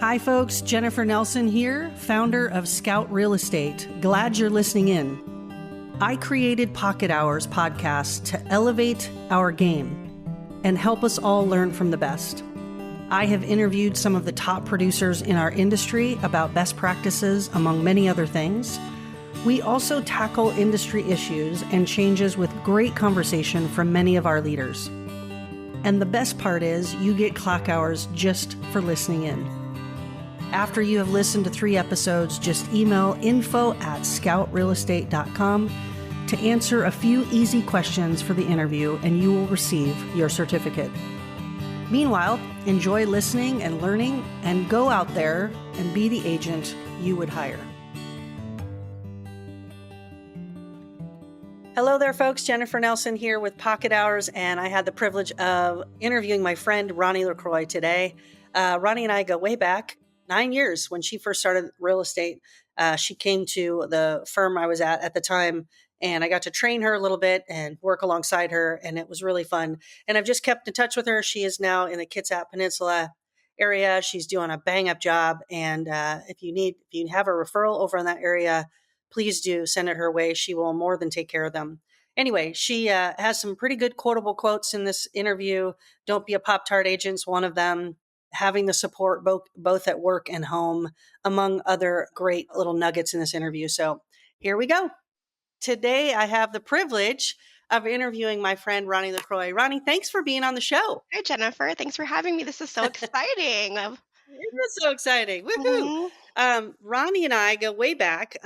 Hi, folks. Jennifer Nelson here, founder of Scout Real Estate. Glad you're listening in. I created Pocket Hours podcast to elevate our game and help us all learn from the best. I have interviewed some of the top producers in our industry about best practices, among many other things. We also tackle industry issues and changes with great conversation from many of our leaders. And the best part is you get clock hours just for listening in. After you have listened to 3 episodes, just email info@scoutrealestate.com to answer a few easy questions for the interview, and you will receive your certificate. Meanwhile, enjoy listening and learning, and go out there and be the agent you would hire. Hello there, folks. Jennifer Nelson here with Pocket Hours, and I had the privilege of interviewing my friend Rhonni LaCroix today. Rhonni and I go way back 9 years. When she first started real estate, she came to the firm I was at the time, and I got to train her a little bit and work alongside her, and it was really fun. And I've just kept in touch with her. She is now in the Kitsap Peninsula area. She's doing a bang up job. And if you have a referral over in that area, please do send it her way. She will more than take care of them. Anyway, she has some pretty good quotable quotes in this interview. Don't be a Pop-Tart agent's one of them. Having the support both at work and home, among other great little nuggets in this interview. So here we go. Today, I have the privilege of interviewing my friend Rhonni LaCroix. Rhonni, thanks for being on the show. Hi, Jennifer. Thanks for having me. This is so exciting. It is so exciting. Woohoo! Mhm. Rhonni and I go way back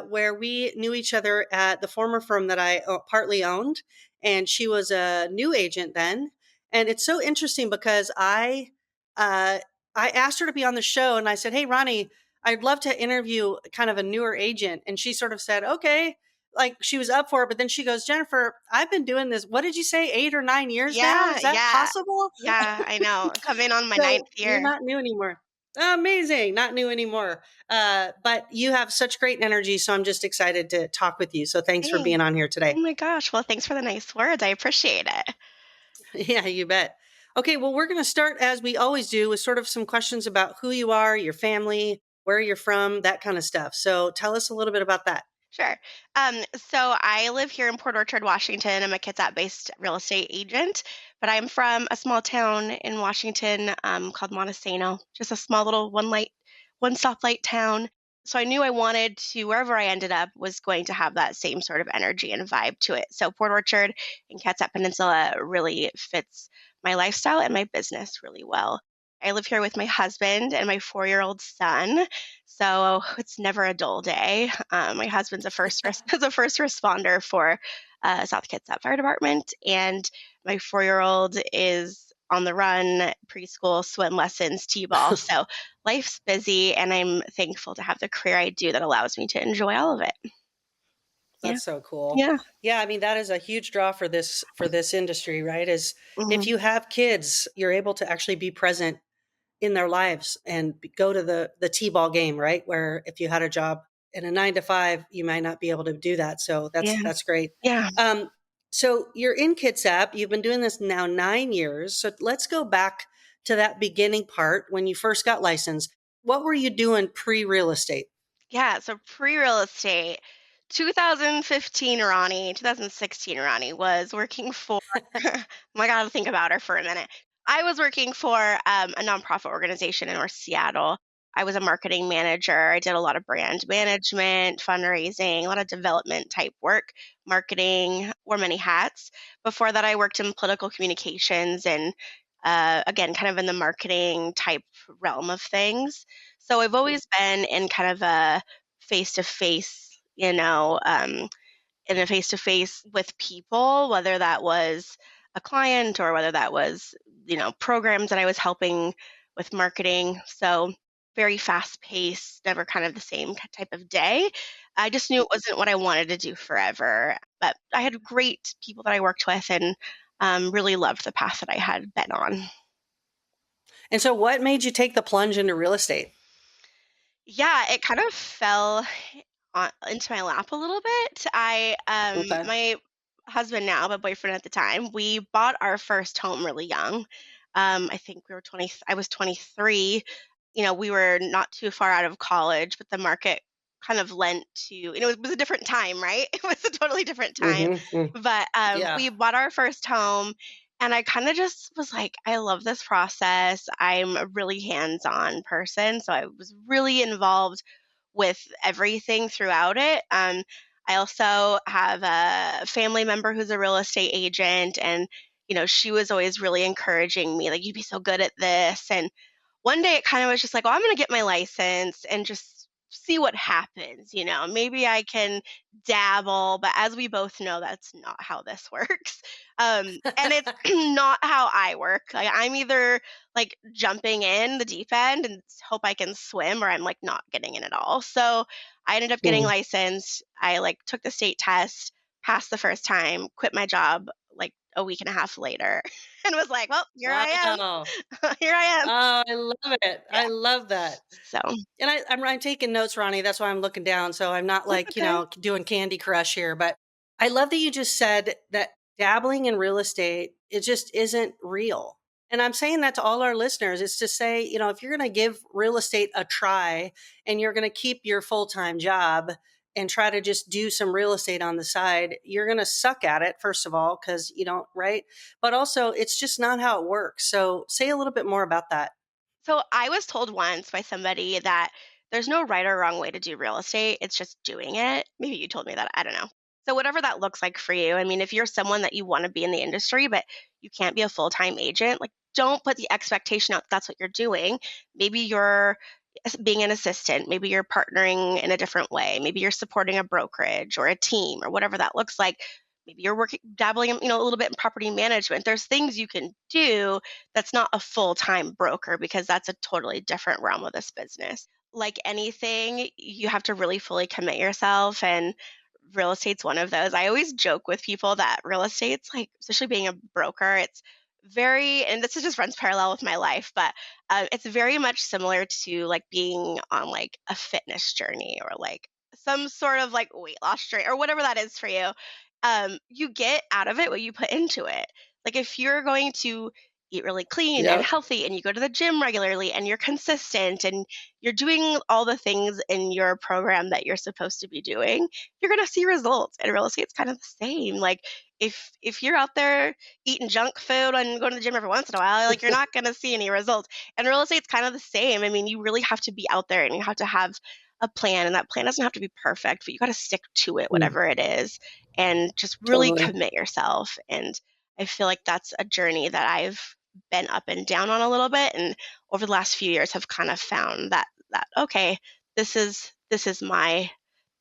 where we knew each other at the former firm that I partly owned. And she was a new agent then. And it's so interesting because uh, I asked her to be on the show and I said, hey, Rhonni, I'd love to interview kind of a newer agent. And she sort of said, okay, like she was up for it. But then she goes, Jennifer, I've been doing this. What did you say? 8 or 9 years now? Yeah, Is that yeah, possible? yeah, I know. Coming on my So ninth you're year. not new anymore. Amazing. Not new anymore. But you have such great energy. So I'm just excited to talk with you. So thanks for Hey. being on here Oh today. my gosh. Well, thanks for the nice words. I appreciate it. Yeah, you bet. Okay, well, we're going to start as we always do with sort of some questions about who you are, your family, where you're from, that kind of stuff. So tell us a little bit about that. Sure. So I live here in Port Orchard, Washington. I'm a Kitsap-based real estate agent, but I'm from a small town in Washington called Montesano, just a small little one stoplight town. So I knew I wanted to, wherever I ended up, was going to have that same sort of energy and vibe to it. So Port Orchard and Kitsap Peninsula really fits my lifestyle and my business really well. I live here with my husband and my 4-year-old son. So it's never a dull day. My husband's is a first responder for South Kitsap Fire Department, and my 4-year-old is on the run, preschool, swim lessons, t-ball. So life's busy, and I'm thankful to have the career I do that allows me to enjoy all of it. Yeah, That's so cool. yeah. Yeah, I mean that is a huge draw for this industry, right? Is if Mhm. you have kids, you're able to actually be present in their lives and go to the T-ball game, right? Where if you had a job in a 9 to 5, you might not be able to do that. So Yeah, that's great. yeah. Um, so you're in Kitsap. You've been doing this now 9 years. So let's go back to that beginning part when you first got licensed. What were you doing pre-real estate? Yeah, so pre-real estate, 2015 Rhonni, 2016 Rhonni was working for I gotta think about her for a minute. I was working for a nonprofit organization in North Seattle. I was a marketing manager. I did a lot of brand management, fundraising, a lot of development type work, marketing, wore many hats. Before that, I worked in political communications and again, kind of in the marketing type realm of things. So I've always been in kind of a face to face, in a face to face with people, whether that was a client or whether that was, programs that I was helping with marketing. So very fast paced, never kind of the same type of day. I just knew it wasn't what I wanted to do forever. But I had great people that I worked with and really loved the path that I had been on. And so what made you take the plunge into real estate? Yeah, it kind of fell into my lap a little bit. Okay. My husband now, but boyfriend at the time, we bought our first home really young. I think we were 20, I was 23. we were not too far out of college, but the market kind of lent to, it was a different time, right? It was a totally different time. Mhm, mm, But yeah. we bought our first home, and I kind of just was like, I love this process. I'm a really hands on person. So I was really involved with everything throughout it. I also have a family member who's a real estate agent, and she was always really encouraging me, like, you'd be so good at this. And one day it kind of was just like, well, I'm going to get my license and just see what happens. Maybe I can dabble, but as we both know, that's not how this works. And it's not how I work. Like, I'm either like jumping in the deep end and hope I can swim, or I'm like not getting in at all. So I ended up getting Mm. licensed. I like took the state test, passed the first time, quit my job like a week and a half later, and was like, well, here I am. Wow. Here I am. Oh, I love it. Yeah. I love that. So And I'm taking notes, Ronnie, that's why I'm looking down, so I'm not, that's like, okay. doing Candy Crush here, but I love that you just said that dabbling in real estate, it just isn't real. And I'm saying that to all our listeners, is to say, if you're gonna give real estate a try and you're gonna keep your full-time job and try to just do some real estate on the side, you're gonna suck at it, first of all, because you don't, right? But also, it's just not how it works. So say a little bit more about that. So I was told once by somebody that there's no right or wrong way to do real estate. It's just doing it. Maybe you told me that. I don't know. So whatever that looks like for you. I mean, if you're someone that you want to be in the industry, but you can't be a full-time agent, like, don't put the expectation out that that's what you're doing. Maybe you're being an assistant. Maybe you're partnering in a different way. Maybe you're supporting a brokerage or a team or whatever that looks like. Maybe you're working, dabbling, a little bit in property management. There's things you can do that's not a full-time broker, because that's a totally different realm of this business. Like anything, you have to really fully commit yourself, and real estate's one of those. I always joke with people that real estate's like, especially being a broker, it's very, and this is just runs parallel with my life, but it's very much similar to like being on like a fitness journey, or like some sort of like weight loss journey, or whatever that is for you. You get out of it what you put into it. Like, if you're going to eat really clean and Yep. healthy, and you go to the gym regularly, and you're consistent, and you're doing all the things in your program that you're supposed to be doing, you're going to see results. And real estate's kind of the same. Like, if you're out there eating junk food and going to the gym every once in a while, like, you're not going to see any results. And real estate's kind of the same. I mean, you really have to be out there, and you have to have a plan, and that plan doesn't have to be perfect, but you got to stick to it, Mm, whatever it is, and just really totally. commit yourself. And I feel like that's a journey that I've been up and down on a little bit, and over the last few years have kind of found that okay, this is my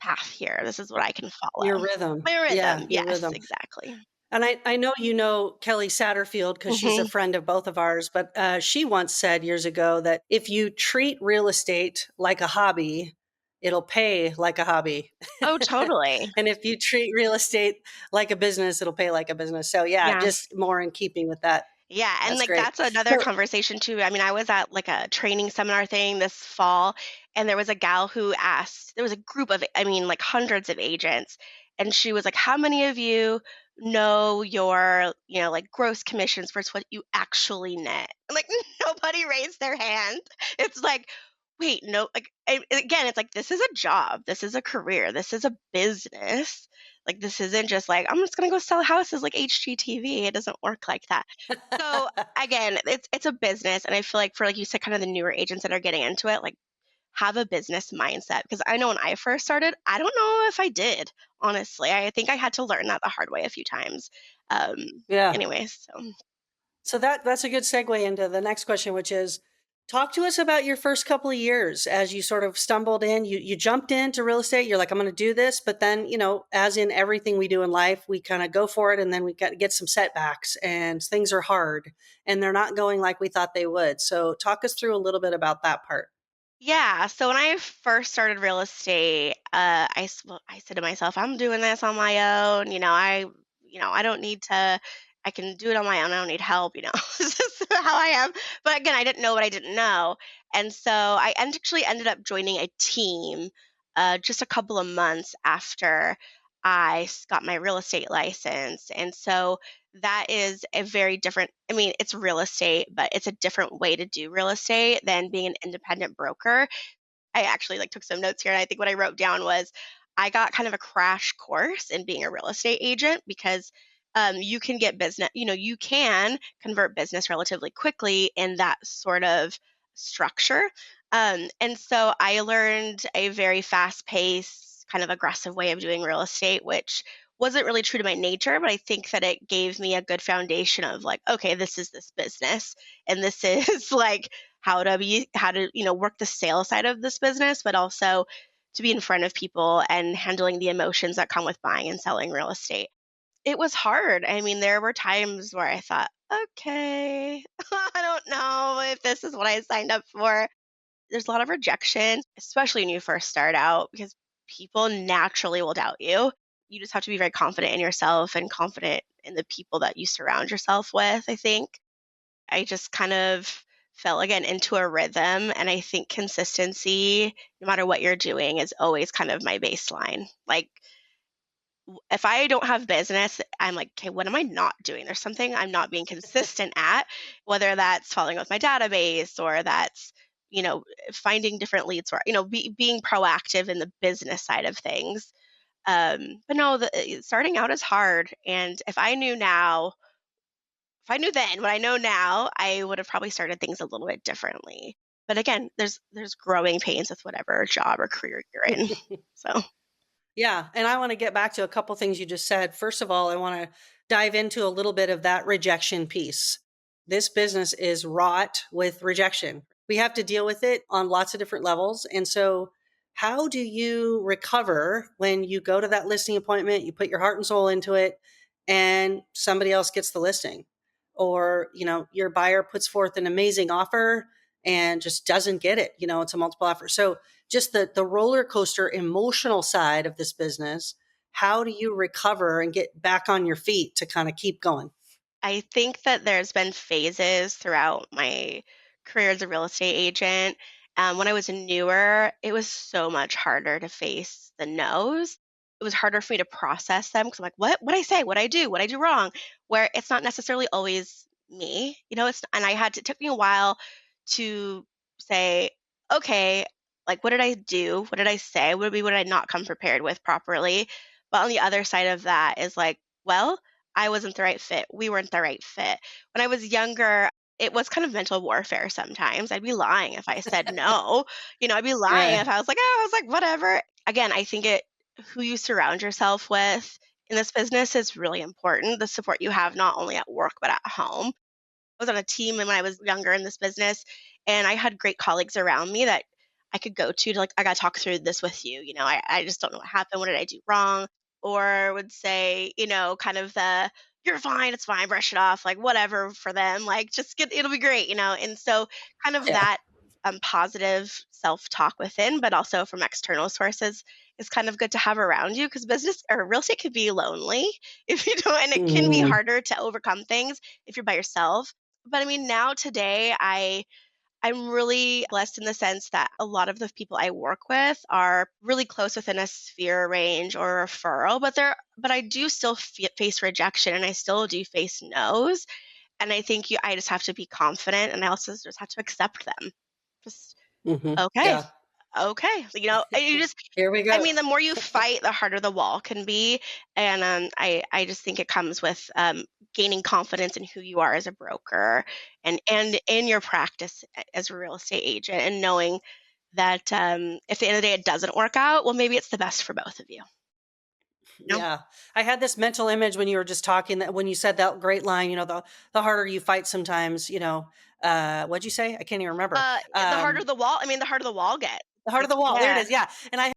path here. This is what I can Your follow. rhythm. My Yeah, rhythm. your Yes, rhythm. exactly. And I know you know Kelly Satterfield because she's a Hmm. friend of both of ours, but she once said years ago that if you treat real estate like a hobby, it'll pay like a hobby. Oh, totally. And if you treat real estate like a business, it'll pay like a business. So yeah, Yeah. just more in keeping with that. Yeah, and, That's like, great. that's another So conversation too. I mean, I was at, like, a training seminar thing this fall, and there was a gal who asked, there was a group of, I mean, like, hundreds of agents, and she was like, "How many of you know your, like, gross commissions versus what you actually net?" And, like, nobody raised their hand. It's like, wait, no, like, again, it's like, this is a job, this is a career, this is a business. Like, this isn't just like, "I'm just gonna go sell houses like HGTV." It doesn't work like that. So, again, it's a business, and I feel like, for, like you said, kind of the newer agents that are getting into it, like, have a business mindset, because I know when I first started, I don't know if I did, honestly. I think I had to learn that the hard way a few times. Um, yeah. anyways, so So that's a good segue into the next question, which is talk to us about your first couple of years as you sort of stumbled in. You jumped into real estate. You're like, I'm going to do this, but then as in everything we do in life, we kind of go for it, and then we got to get some setbacks, and things are hard, and they're not going like we thought they would. So talk us through a little bit about that part. yeah, so when I first started real estate, well, I said to myself, "I'm doing this on my own. I don't need to. I can do it on my own. I don't need help. This is how I am." But again, I didn't know what I didn't know, and so actually ended up joining a team, just a couple of months after got my real estate license. And so that is a very different, I mean, it's real estate, but it's a different way to do real estate than being an independent broker. I actually like took some notes here, and I think what I wrote down was I got kind of a crash course in being a real estate agent because you can get business, you can convert business relatively quickly in that sort of structure. And so I learned a very fast paced, kind of aggressive way of doing real estate, which wasn't really true to my nature, but I think that it gave me a good foundation of like, okay, this is this business, and this is like how to work the sales side of this business, but also to be in front of people and handling the emotions that come with buying and selling real estate. It was hard. I mean, there were times where I thought, okay, I don't know if this is what I signed up for. There's a lot of rejection, especially when you first start out, because people naturally will doubt you. You just have to be very confident in yourself and confident in the people that you surround yourself with, I think. I just kind of fell again into a rhythm. And I think consistency, no matter what you're doing, is always kind of my baseline. Like, if I don't have business, I'm like, okay, what am I not doing? There's something I'm not being consistent at, whether that's following up with my database or that's, finding different leads or, being proactive in the business side of things. But no, starting out is hard. And if I knew then what I know now, I would have probably started things a little bit differently. But again, there's growing pains with whatever job or career you're in. So Yeah, and I want to get back to a couple things you just said. First of all, I want to dive into a little bit of that rejection piece. This business is wrought with rejection. We have to deal with it on lots of different levels. And so, how do you recover when you go to that listing appointment, you put your heart and soul into it, and somebody else gets the listing? Or, your buyer puts forth an amazing offer and just doesn't get it. It's a multiple offer. So, just the roller coaster emotional side of this business, how do you recover and get back on your feet to kind of keep going? I think that there's been phases throughout my career as a real estate agent. When I was newer, it was so much harder to face the no's. It was harder for me to process them because I'm like, what I say, what I do, what I do wrong, where it's not necessarily always me, and it took me a while to say, okay, like, what did I do? What did I say? What did I not come prepared with properly? But on the other side of that is like, well, I wasn't the right fit. We weren't the right fit. When I was younger, it was kind of mental warfare sometimes. I'd be lying if I said no. I'd be lying Yeah. if I was like, whatever. Again, I think who you surround yourself with in this business is really important. The support you have not only at work but at home. I was on a team when I was younger in this business, and I had great colleagues around me that I could go to like, I got to talk through this with you. I just don't know what happened. What did I do wrong? Or would say, kind of you're fine, it's fine, brush it off, like whatever for them, like just it'll be great. And so kind of Yeah. that positive self talk within, but also from external sources is kind of good to have around you because business or real estate could be lonely if you don't, and it can be Mhm. harder to overcome things if you're by yourself. But I mean, now today, I'm really blessed in the sense that a lot of the people I work with are really close within a sphere range or referral, but I do still face rejection and I still do face no's. And I think I just have to be confident and I also just have to accept them. Just Mhm. okay, Yeah. okay. You just Here we I go. mean, the more you fight, the harder the wall can be, and, I just think it comes with, gaining confidence in who you are as a broker and in your practice as a real estate agent and knowing that, if at the end of the day it doesn't work out, well, maybe it's the best for both of you, you know? Yeah. I had this mental image when you were just talking, that when you said that great line, the harder you fight sometimes, what'd you say? I can't even remember. The harder the wall, I mean, the harder the wall gets. The harder Like, the wall. There it yeah. is. Yeah. And I